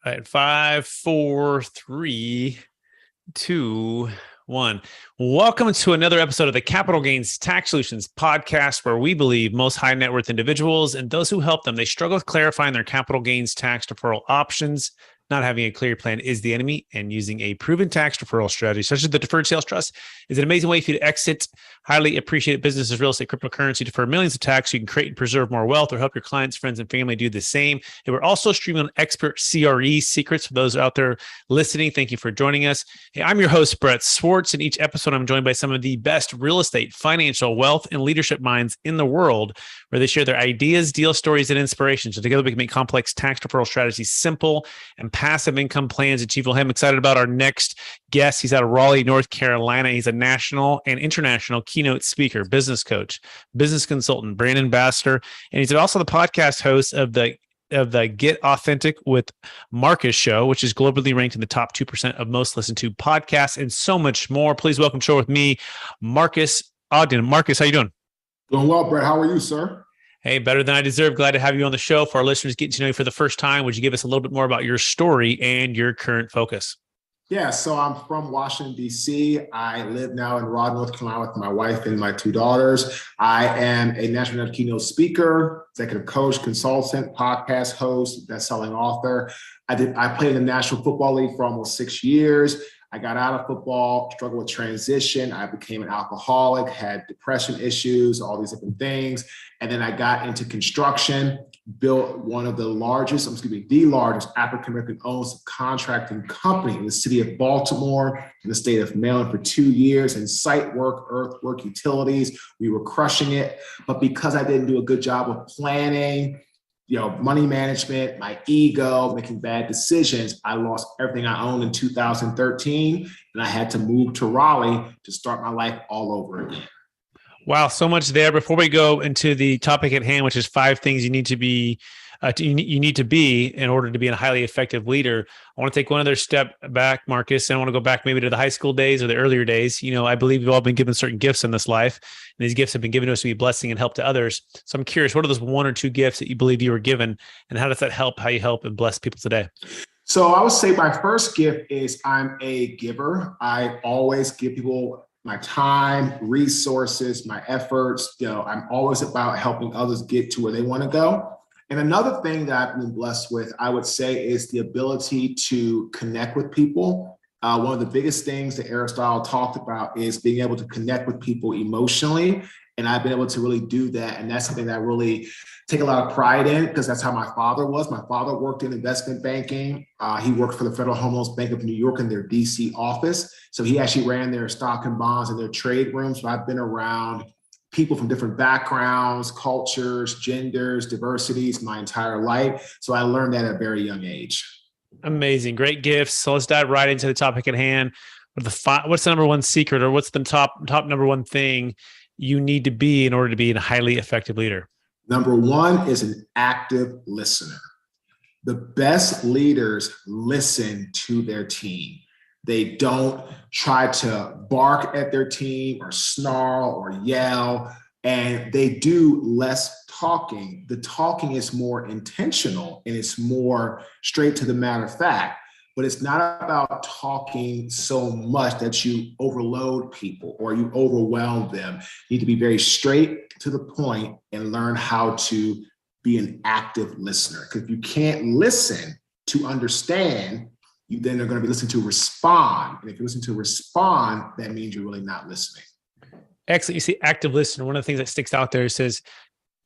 All right, 5, 4, 3, 2, 1. Welcome to another episode of the Capital Gains Tax Solutions podcast, where we believe most high net worth individuals and those who help them, they struggle with clarifying their capital gains tax deferral options. Not having a clear plan is the enemy, and using a proven tax deferral strategy, such as the Deferred Sales Trust, is an amazing way for you to exit highly appreciated businesses, real estate, cryptocurrency, defer millions of tax so you can create and preserve more wealth or help your clients, friends, and family do the same. And we're also streaming on expert CRE secrets for those out there listening. Thank you for joining us. Hey, I'm your host, Brett Swarts. In each episode, I'm joined by some of the best real estate, financial, wealth, and leadership minds in the world, where they share their ideas, deal stories, and inspirations. So together we can make complex tax deferral strategies simple and passive income plans achievable. I'm excited about our next guest. He's out of Raleigh, North Carolina. He's a national and international keynote speaker, business coach, business consultant, brand ambassador, and he's also the podcast host of the Get Authentic with Marcus show, which is globally ranked in the top 2% of most listened to podcasts, and so much more. Please welcome show with me, Marcus Ogden. Marcus, how you doing? Doing well, Brett. How are you, sir? Hey, better than I deserve. Glad to have you on the show. For our listeners getting to know you for the first time, would you give us a little bit more about your story and your current focus? Yeah, so I'm from Washington, D.C. I live now in Raleigh, North Carolina with my wife and my two daughters. I am a national keynote speaker, executive coach, consultant, podcast host, best-selling author. I played in the National Football League for almost 6 years. I got out of football, struggled with transition. I became an alcoholic, had depression issues, all these different things. And then I got into construction, built one of the largest African-American owned subcontracting company in the city of Baltimore, in the state of Maryland for 2 years, in site work, earthwork, utilities. We were crushing it. But because I didn't do a good job of planning, money management, my ego, making bad decisions, I lost everything I owned in 2013. And I had to move to Raleigh to start my life all over again. Wow, so much there. Before we go into the topic at hand, which is 5 things you need to be in order to be a highly effective leader, I want to take one other step back, Marcus. And I want to go back maybe to the high school days or the earlier days. I believe we've all been given certain gifts in this life, and these gifts have been given to us to be a blessing and help to others. So I'm curious, what are those 1 or 2 gifts that you believe you were given, and how does that help how you help and bless people today? So I would say my first gift is I'm a giver. I always give people my time, resources, my efforts. I'm always about helping others get to where they want to go. And another thing that I've been blessed with, I would say, is the ability to connect with people. One of the biggest things that Aristotle talked about is being able to connect with people emotionally. And I've been able to really do that. And that's something that I really take a lot of pride in, because that's how my father was. My father worked in investment banking. He worked for the Federal Home Loan Bank of New York in their DC office. So he actually ran their stock and bonds and their trade rooms. So I've been around people from different backgrounds, cultures, genders, diversities my entire life. So I learned that at a very young age. Amazing. Great gifts. So let's dive right into the topic at hand. What's the number one secret, or what's the top number one thing you need to be in order to be a highly effective leader? Number 1 is an active listener. The best leaders listen to their team. They don't try to bark at their team or snarl or yell, and they do less talking. The talking is more intentional and it's more straight to the matter of fact. But it's not about talking so much that you overload people or you overwhelm them. You need to be very straight to the point and learn how to be an active listener. Because if you can't listen to understand, you then are going to be listening to respond. And if you listen to respond, that means you're really not listening. Excellent. You see, active listener, one of the things that sticks out there says,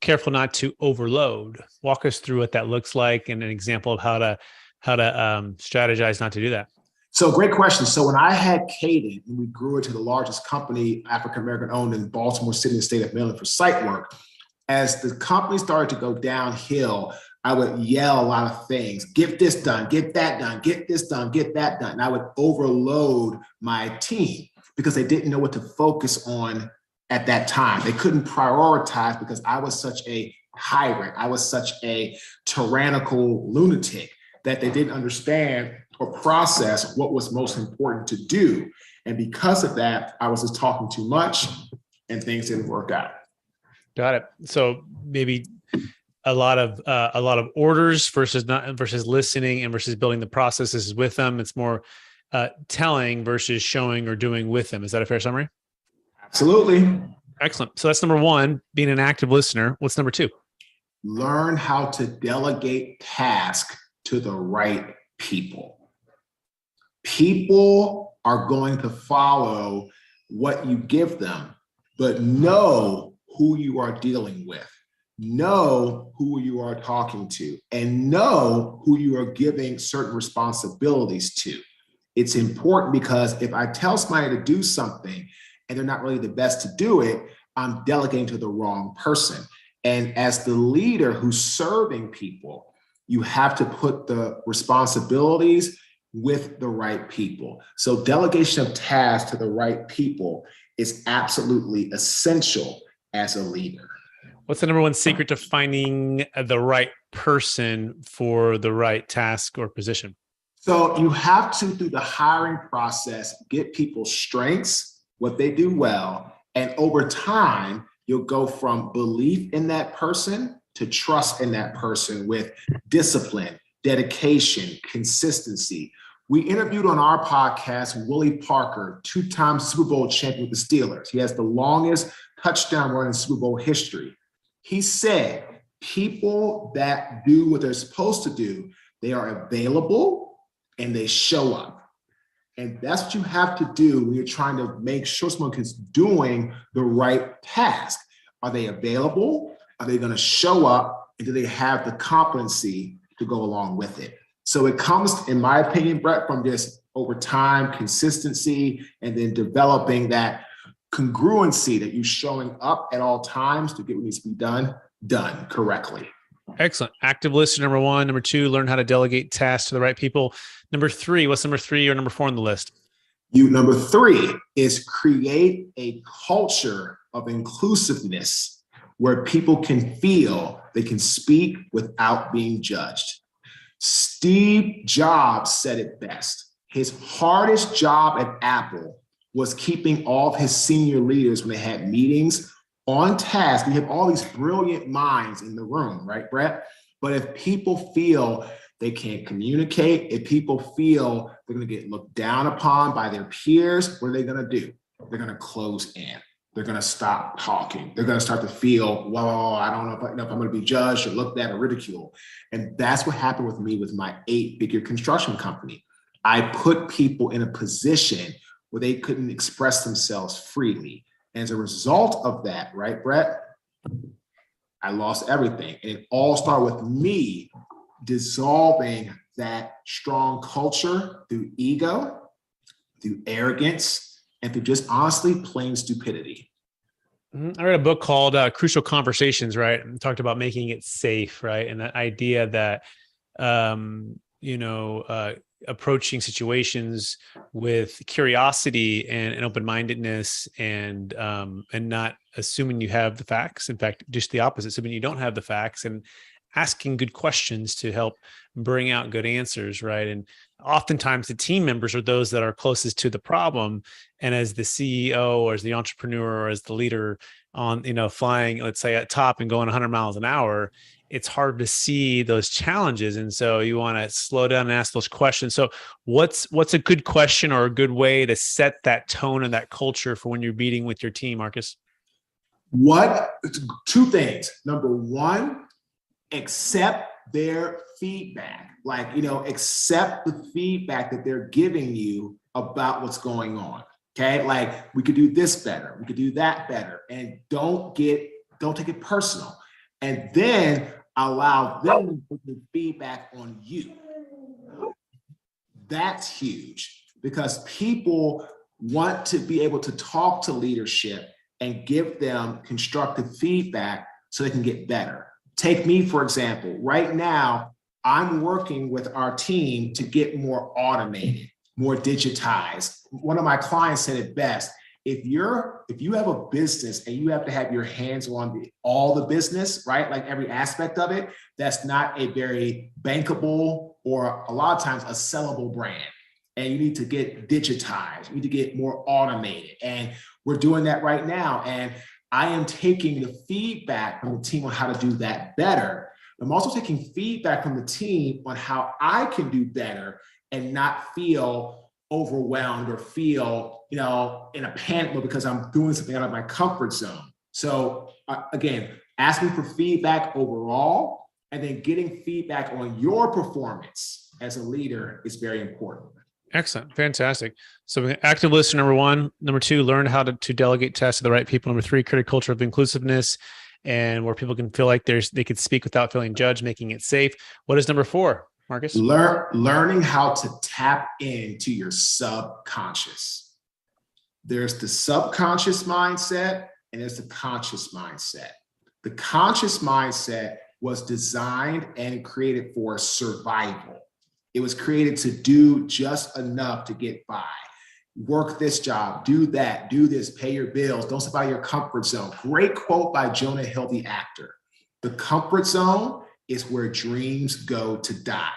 careful not to overload. Walk us through what that looks like and an example of how to strategize not to do that. So great question. So when I had Caden, and we grew it to the largest company, African-American owned in Baltimore City, in the state of Maryland, for site work, as the company started to go downhill, I would yell a lot of things. Get this done, get that done, get this done, get that done. And I would overload my team because they didn't know what to focus on at that time. They couldn't prioritize because I was such a tyrant. I was such a tyrannical lunatic that they didn't understand or process what was most important to do. And because of that, I was just talking too much and things didn't work out. Got it. So maybe a lot of orders versus listening and versus building the processes with them. It's more telling versus showing or doing with them. Is that a fair summary? Absolutely. Excellent. So that's number one, being an active listener. What's number two? Learn how to delegate tasks to the right people. People are going to follow what you give them, but know who you are dealing with, know who you are talking to, and know who you are giving certain responsibilities to. It's important because if I tell somebody to do something and they're not really the best to do it, I'm delegating to the wrong person. And as the leader who's serving people, you have to put the responsibilities with the right people. So delegation of tasks to the right people is absolutely essential as a leader. What's the number one secret to finding the right person for the right task or position? So you have to, through the hiring process, get people's strengths, what they do well, and over time, you'll go from belief in that person to trust in that person with discipline, dedication, consistency. We interviewed on our podcast Willie Parker, two-time Super Bowl champion with the Steelers. He has the longest touchdown run in Super Bowl history. He said, people that do what they're supposed to do, they are available and they show up. And that's what you have to do when you're trying to make sure someone is doing the right task. Are they available? Are they going to show up? And do they have the competency to go along with it? So it comes, in my opinion, Brett, from just over time, consistency, and then developing that congruency that you're showing up at all times to get what needs to be done correctly. Excellent. Active listener, number one. Number two, learn how to delegate tasks to the right people. Number three, what's number three or number four on the list? Number three is create a culture of inclusiveness where people can feel they can speak without being judged. Steve Jobs said it best. His hardest job at Apple was keeping all of his senior leaders when they had meetings on task. We have all these brilliant minds in the room, right, Brett? But if people feel they can't communicate, if people feel they're going to get looked down upon by their peers, what are they going to do? They're going to close in. They're going to stop talking. They're going to start to feel, well, I don't know if I'm going to be judged or looked at or ridiculed. And that's what happened with me with my 8-figure construction company. I put people in a position where they couldn't express themselves freely. And as a result of that, right, Brett, I lost everything. And it all started with me dissolving that strong culture through ego, through arrogance, and through just honestly plain stupidity. I read a book called Crucial Conversations, right? And talked about making it safe, right? And that idea that, approaching situations with curiosity and open-mindedness and not assuming you have the facts. In fact, just the opposite, assuming you don't have the facts and asking good questions to help bring out good answers, right? And oftentimes the team members are those that are closest to the problem. And as the CEO or as the entrepreneur or as the leader on, flying, let's say at top and going 100 miles an hour, it's hard to see those challenges. And so you want to slow down and ask those questions. So what's a good question or a good way to set that tone and that culture for when you're meeting with your team, Marcus? Two things. Number one, accept their feedback. Accept the feedback that they're giving you about what's going on. Okay. Like, we could do this better. We could do that better. And don't take it personal. And then allow them to put the feedback on you. That's huge because people want to be able to talk to leadership and give them constructive feedback so they can get better. Take me, for example. Right now, I'm working with our team to get more automated, more digitized. One of my clients said it best. If you have a business and you have to have your hands on all the business, right? Like every aspect of it, that's not a very bankable or a lot of times a sellable brand. And you need to get digitized. You need to get more automated. And we're doing that right now. And I am taking the feedback from the team on how to do that better. I'm also taking feedback from the team on how I can do better and not feel overwhelmed or feel, in a panic mode because I'm doing something out of my comfort zone. So again, asking for feedback overall and then getting feedback on your performance as a leader is very important. Excellent. Fantastic. So active listener, number one. Number two, learn how to delegate tasks to the right people. Number three, create a culture of inclusiveness and where people can feel like they could speak without feeling judged, making it safe. What is number four, Marcus? Learning how to tap into your subconscious. There's the subconscious mindset and there's the conscious mindset. The conscious mindset was designed and created for survival. It was created to do just enough to get by. Work this job, do that, do this, pay your bills, don't step out of your comfort zone. Great quote by Jonah Hill, the actor. The comfort zone is where dreams go to die.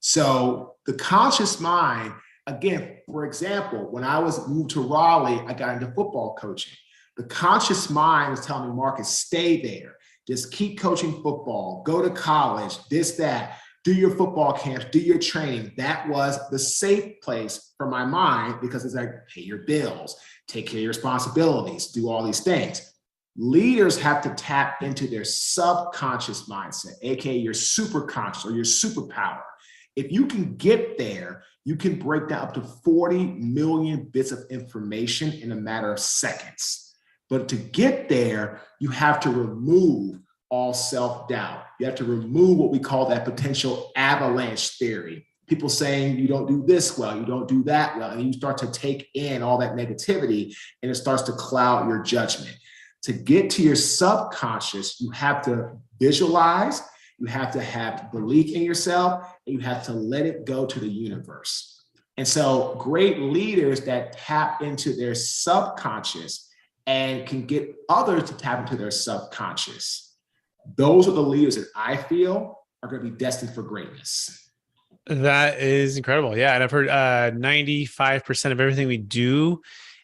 So the conscious mind, again, for example, when I was moved to Raleigh, I got into football coaching. The conscious mind was telling me, Marcus, stay there. Just keep coaching football, go to college, this, that. Do your football camps, do your training. That was the safe place for my mind because it's like, pay your bills, take care of your responsibilities, do all these things. Leaders have to tap into their subconscious mindset, AKA your superconscious or your superpower. If you can get there, you can break down up to 40 million bits of information in a matter of seconds. But to get there, you have to remove all self-doubt. You have to remove what we call that potential avalanche theory. People saying you don't do this well, you don't do that well, and you start to take in all that negativity and it starts to cloud your judgment. To get to your subconscious, you have to visualize, you have to have belief in yourself, and you have to let it go to the universe. And so great leaders that tap into their subconscious and can get others to tap into their subconscious, those are the leaders that I feel are going to be destined for greatness. That is incredible. Yeah. And I've heard 95% of everything we do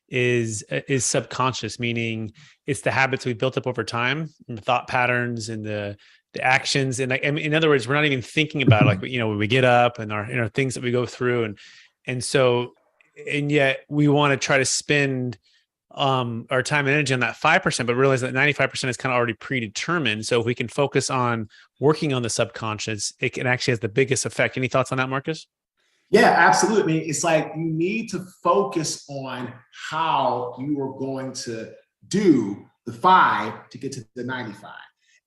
is subconscious, meaning it's the habits we built up over time and the thought patterns and the actions. And in other words, we're not even thinking about it, like, when we get up and our things that we go through. And yet we want to try to spend our time and energy on that 5%, but realize that 95% is kind of already predetermined. So if we can focus on working on the subconscious, it can actually has the biggest effect. Any thoughts on that, Marcus? Yeah, absolutely. I mean, it's like you need to focus on how you are going to do the 5 to get to the 95.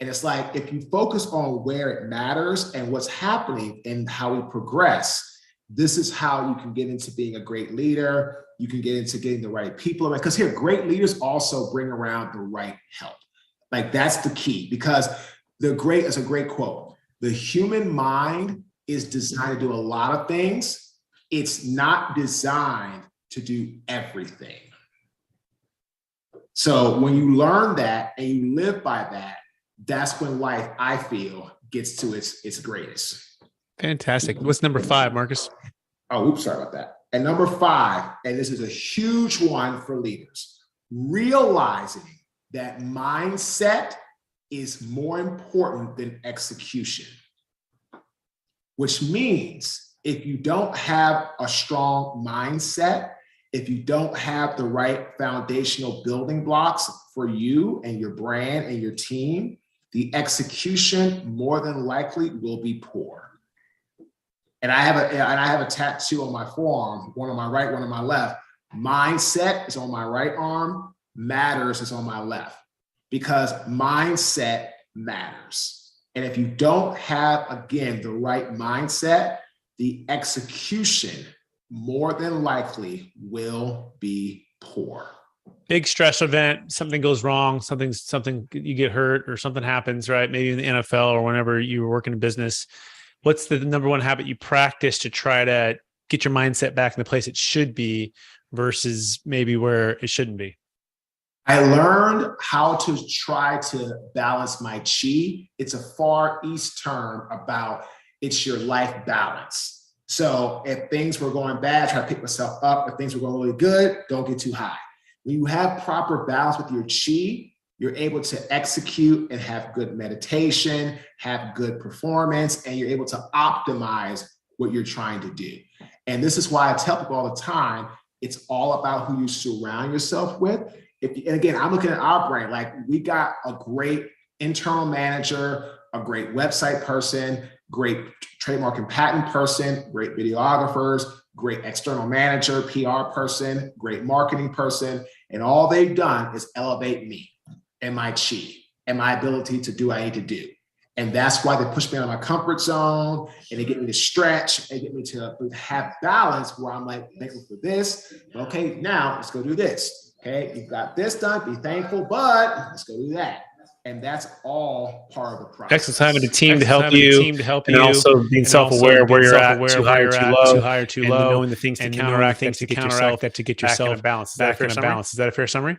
And it's like, if you focus on where it matters and what's happening and how we progress, this is how you can get into being a great leader. You can get into getting the right people. Because here, great leaders also bring around the right help. Like that's the key, because it's a great quote. The human mind is designed to do a lot of things. It's not designed to do everything. So when you learn that and you live by that, that's when life, I feel, gets to its greatest. Fantastic. What's number 5, Marcus? Oh, oops, sorry about that. And number 5, and this is a huge one for leaders, realizing that mindset is more important than execution, which means if you don't have a strong mindset, if you don't have the right foundational building blocks for you and your brand and your team, the execution more than likely will be poor. And I have a tattoo on my forearm, one on my right, one on my left. Mindset is on my right arm, matters is on my left, because mindset matters. And if you don't have, again, the right mindset, the execution more than likely will be poor. Big stress event, something goes wrong, something you get hurt or something happens, right? Maybe in the NFL or whenever you were working in business. What's the number one habit you practice to try to get your mindset back in the place it should be versus maybe where it shouldn't be? I learned how to try to balance my chi. It's a Far East term about it's your life balance. So if things were going bad, try to pick myself up. If things were going really good, don't get too high. When you have proper balance with your chi, you're able to execute and have good meditation, have good performance, and you're able to optimize what you're trying to do. And this is why I tell people all the time, it's all about who you surround yourself with. And again, I'm looking at our brand, like we got a great internal manager, a great website person, great trademark and patent person, great videographers, great external manager, PR person, great marketing person. And all they've done is elevate me and my chi and my ability to do what I need to do. And that's why they push me out of my comfort zone and they get me to stretch and get me to have balance where I'm like, thankful for this. Okay, now let's go do this. Okay, you've got this done, be thankful, but let's go do that. And that's all part of the process. Excellent. Having a team to help you, and also being self-aware of where you're at, too high or too low, knowing the things to counteract that to get yourself back in a balance. Is that a fair summary?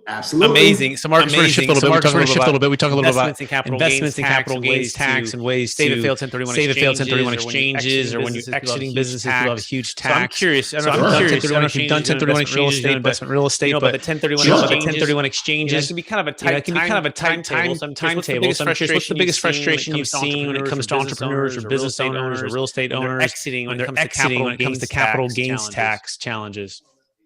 Absolutely. Amazing. So Marcus, we're going to shift a little bit. We talk a little bit about investments in capital gains tax and ways to save a failed 1031 exchanges or when you're exiting businesses, people have a huge tax. So I'm curious. I don't know if you've done 1031 exchanges, investment real estate, but the 1031 exchanges can be kind of a tight timetable. So I'm curious, what's the biggest frustration you've seen when it comes to entrepreneurs or business owners or real estate owners when they're exiting when it comes to capital gains tax challenges?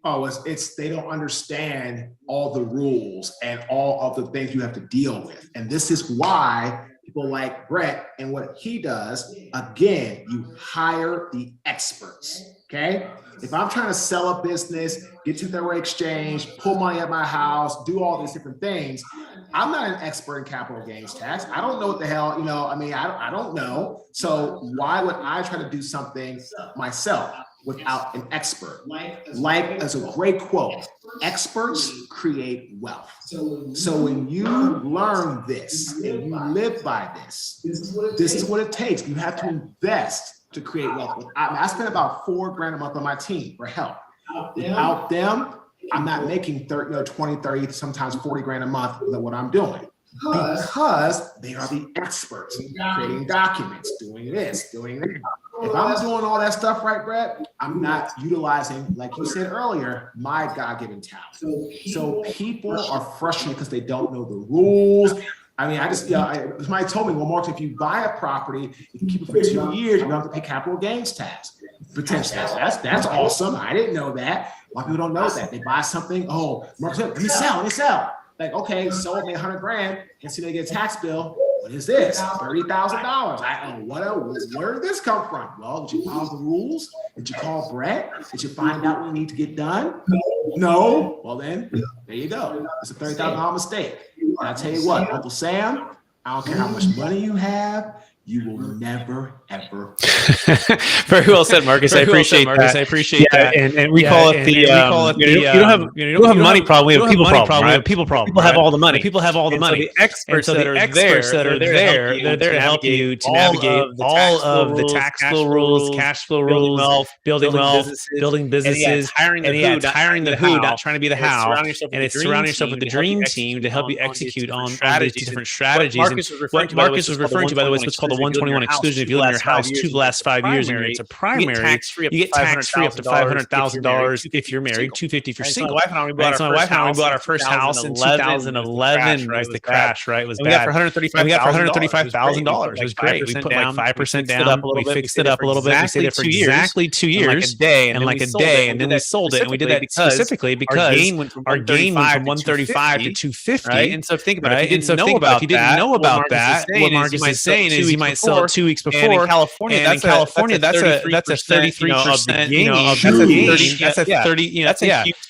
Oh, it's they don't understand all the rules and all of the things you have to deal with. And this is why people like Brett and what he does, again, you hire the experts, okay? If I'm trying to sell a business, get to their exchange, pull money at my house, do all these different things, I'm not an expert in capital gains tax. I don't know what the hell, I don't know. So why would I try to do something myself without an expert? Like as a great quote, experts create wealth. So when you learn this and you live by this is what it takes. You have to invest to create wealth. I spend about $4,000 a month on my team for help. Without them, I'm not making 20, 30, sometimes 40 grand a month with what I'm doing. Because they are the experts creating documents, doing this, doing that. If I'm doing all that stuff right, Brett, I'm not utilizing, like you said earlier, my God-given talent. So people are frustrated because they don't know the rules. I mean, somebody told me, well, Mark, if you buy a property, you can keep it for 2 years, you don't have to pay capital gains tax. Potentially, that's awesome. I didn't know that. A lot of people don't know that. They buy something, oh, Mark said, let me sell. Like, okay, sold me $100,000, and see they get a tax bill. What is this? $30,000. Where did this come from? Well, did you follow the rules? Did you call Brett? Did you find out what you need to get done? No. Well, then, there you go. It's a $30,000 mistake. And I tell you what, Uncle Sam, I don't care how much money you have, you will never, ever. Very well said, Marcus. I appreciate that. And we call it the, you don't have a money problem. We have a people problem, right? People have all the money. People have all the money. The experts that are there, they're there to help you to navigate all of the tax flow rules, cash flow rules, building wealth, building businesses, hiring the who, not trying to be the how. And it's surrounding yourself with the dream team to help you execute on these different strategies. What Marcus was referring to, by the way, is what's called the 121 exclusion. If you live in your house 2 of the last 5 years and it's a primary, you get tax-free up to $500,000 if you're married, $250 if you're single. So my wife and I, we bought our first house in 2011. Was the crash, right? It was bad. We got for $135,000. It was great. We put like 5% down. We fixed it up a little bit. We stayed there for exactly 2 years, and like a day, and then we sold it. And we did that specifically because our gain went from 135 to 250. And so think about it. If you didn't know about that, what Marcus is saying is you might sell it 2 weeks before. And in California, that's a 33%.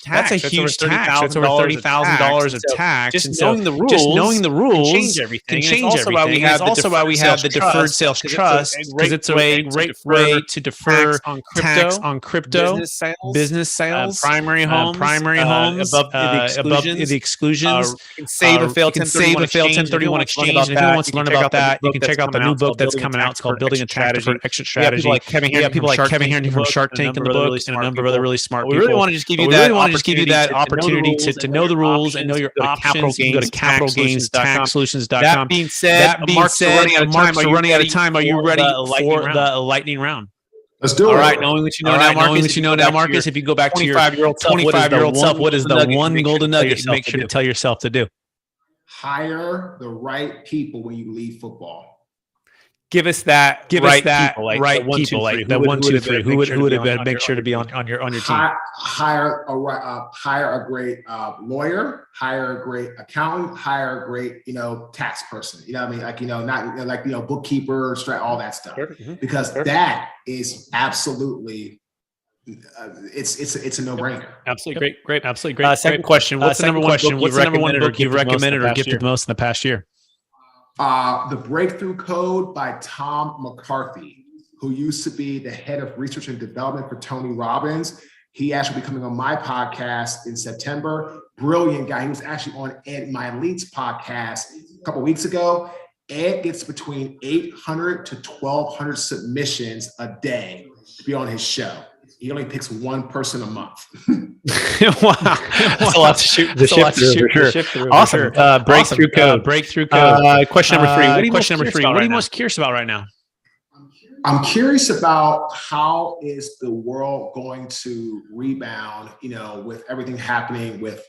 That's a huge tax. That's over $30,000 of tax. Just knowing the rules can change everything. It's also why we have the Deferred Sales Trust, because it's a great way to defer tax on crypto, business sales, primary homes above the exclusions. You can save a failed 1031 exchange. And if anyone wants to learn about that, you can check out the new book that's coming out. It's called Building a Tax Deferred Exit Strategy. People like Kevin Harrington from Shark Tank in the book, and a number of other really smart people. We really want to just give you that opportunity to know the rules and know your options. You can go to capitalgainstaxsolutions.com. That being said, Mark's running out of time. Are you ready for the lightning round? Let's do it. All right, knowing what you know now, Marcus, if you go back to your 25-year-old self, what is the one golden nugget you make sure to tell yourself to do? hire the right people when you leave football. Give us that right people, like that 1, 2, 3. Who would have make sure to be on your team? Hire a great lawyer, hire a great accountant, hire a great tax person. You know what I mean? Like not bookkeeper, all that stuff. Because that is absolutely. It's a no-brainer. Absolutely great. Absolutely great. Second question: what's the number one book you've recommended or gifted the most in the past year? The Breakthrough Code by Tom McCarthy, who used to be the head of research and development for Tony Robbins. He actually will be coming on my podcast in September. Brilliant guy. He was actually on Ed My Elite's podcast a couple of weeks ago. Ed gets between 800 to 1,200 submissions a day to be on his show. He only picks one person a month. Wow. That's a lot to shoot. The shift through. Awesome. Breakthrough code. Question number three. What are you most curious about right now? I'm curious about how is the world going to rebound, with everything happening with,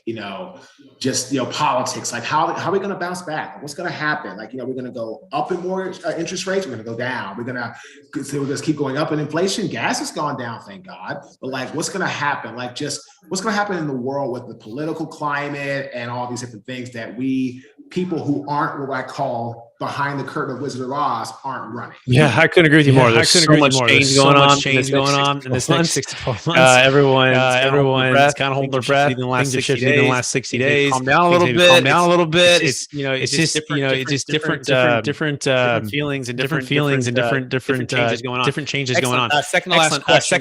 just, politics. Like how are we going to bounce back? What's going to happen? Like, we're going to go up in more interest rates. We're going to go down. We're going to just keep going up in inflation. Gas has gone down, thank God. But like, what's going to happen? Like just what's going to happen in the world with the political climate and all these different things that people who aren't what I call behind the curtain of Wizard of Oz aren't running. Yeah, I couldn't agree with you more. There's so much change going on in this next 6 to 12 months. Everyone's kind of holding their breath. Things have shifted in the last 60 days. Calm down a little bit. It's just different feelings and different changes going on. Second to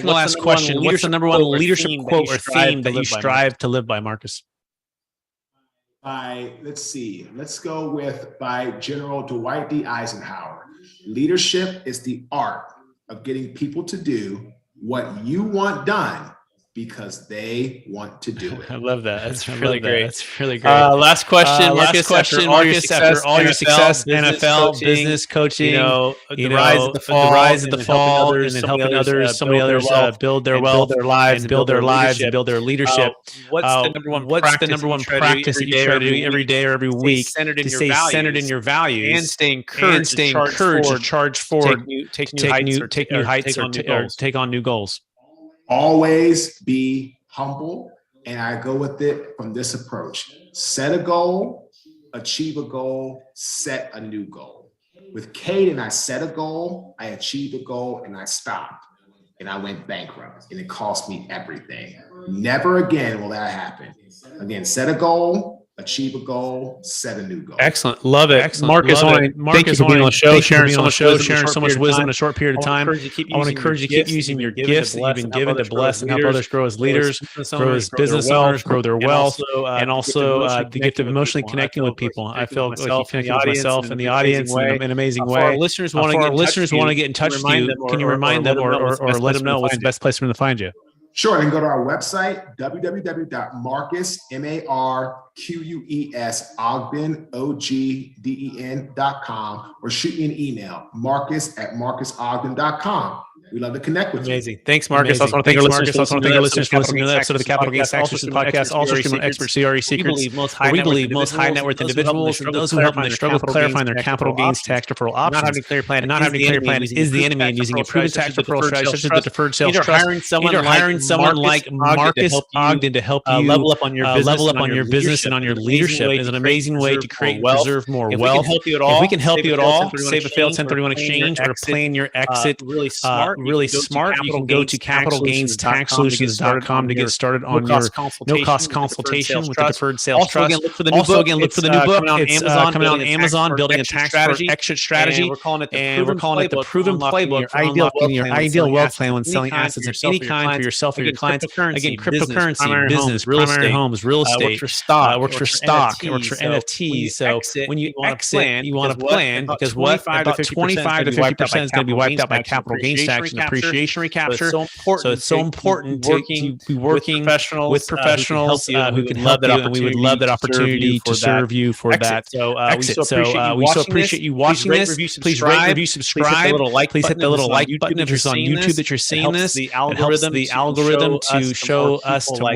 last question. What's the number one leadership quote or theme that you strive to live by, Marcus? Let's go with by General Dwight D. Eisenhower. Leadership is the art of getting people to do what you want done because they want to do it. I love that. That's really great. Last question, Marcus. After all your success, NFL, business, coaching, the rise at the fall, and then helping others, so many others build their wealth, build their lives, and build their leadership. What's the number one practice that you try to do every day or every week to stay centered in your values and stay encouraged to charge forward, take new heights, or take on new goals? Always be humble. And I go with it from this approach. Set a goal, achieve a goal, set a new goal. With Caden, I set a goal, I achieved a goal, and I stopped. And I went bankrupt. And it cost me everything. Never again will that happen. Again, set a goal, achieve a goal, set a new goal. Excellent. Love it. Marcus, thank you for being on the show, sharing so much wisdom in a short period of time. I want to encourage you to keep using your gifts that you've been given to bless and help others grow as leaders, grow as business owners, grow their wealth, and also the gift of emotionally connecting with people. I feel like you connected with myself and the audience in an amazing way. Our listeners want to get in touch with you. Can you remind them or let them know what's the best place for them to find you? Sure, and go to our website, www.marcus, MARQUES, Ogden, OGDEN.com, or shoot me an email, marcus@marcusogden.com. We love to connect with you. Amazing. Thanks, Marcus. I also want to thank our listeners for listening to the episode of the Capital Gains Tax Solutions podcast, also streaming expert CRE secrets. We believe most high net worth individuals and those who help them to struggle with clarifying their capital gains tax deferral options. Not having a clear plan is the enemy, and using a proven tax deferral strategy such as the Deferred Sales Trust. Either hiring someone like Marcus Ogden to help you level up on your business and on your leadership is an amazing way to create and preserve more wealth. If we can help you at all, save a failed 1031 exchange or plan your exit really smart, you can go to capitalgainstaxsolutions.com to get started on your no-cost consultation with the Deferred Sales Trust. Again, look for the new book. It's coming out on Amazon, Building a Tax Exit Strategy. And we're calling it the Proven Playbook for unlocking your ideal wealth plan when selling assets of any kind for yourself or your clients. Again, cryptocurrency, business, primary homes, real estate, works for stock, works for NFTs. So when you exit, you want to plan because about 25 to 50% is going to be wiped out by capital gains tax and depreciation recapture. So it's so important to be working with professionals who can help you, and we would love that opportunity to serve you for that exit. So we so appreciate you watching this. Please rate, review, subscribe. Please hit the little like button if you're on YouTube that you're seeing this. It helps the algorithm to show us to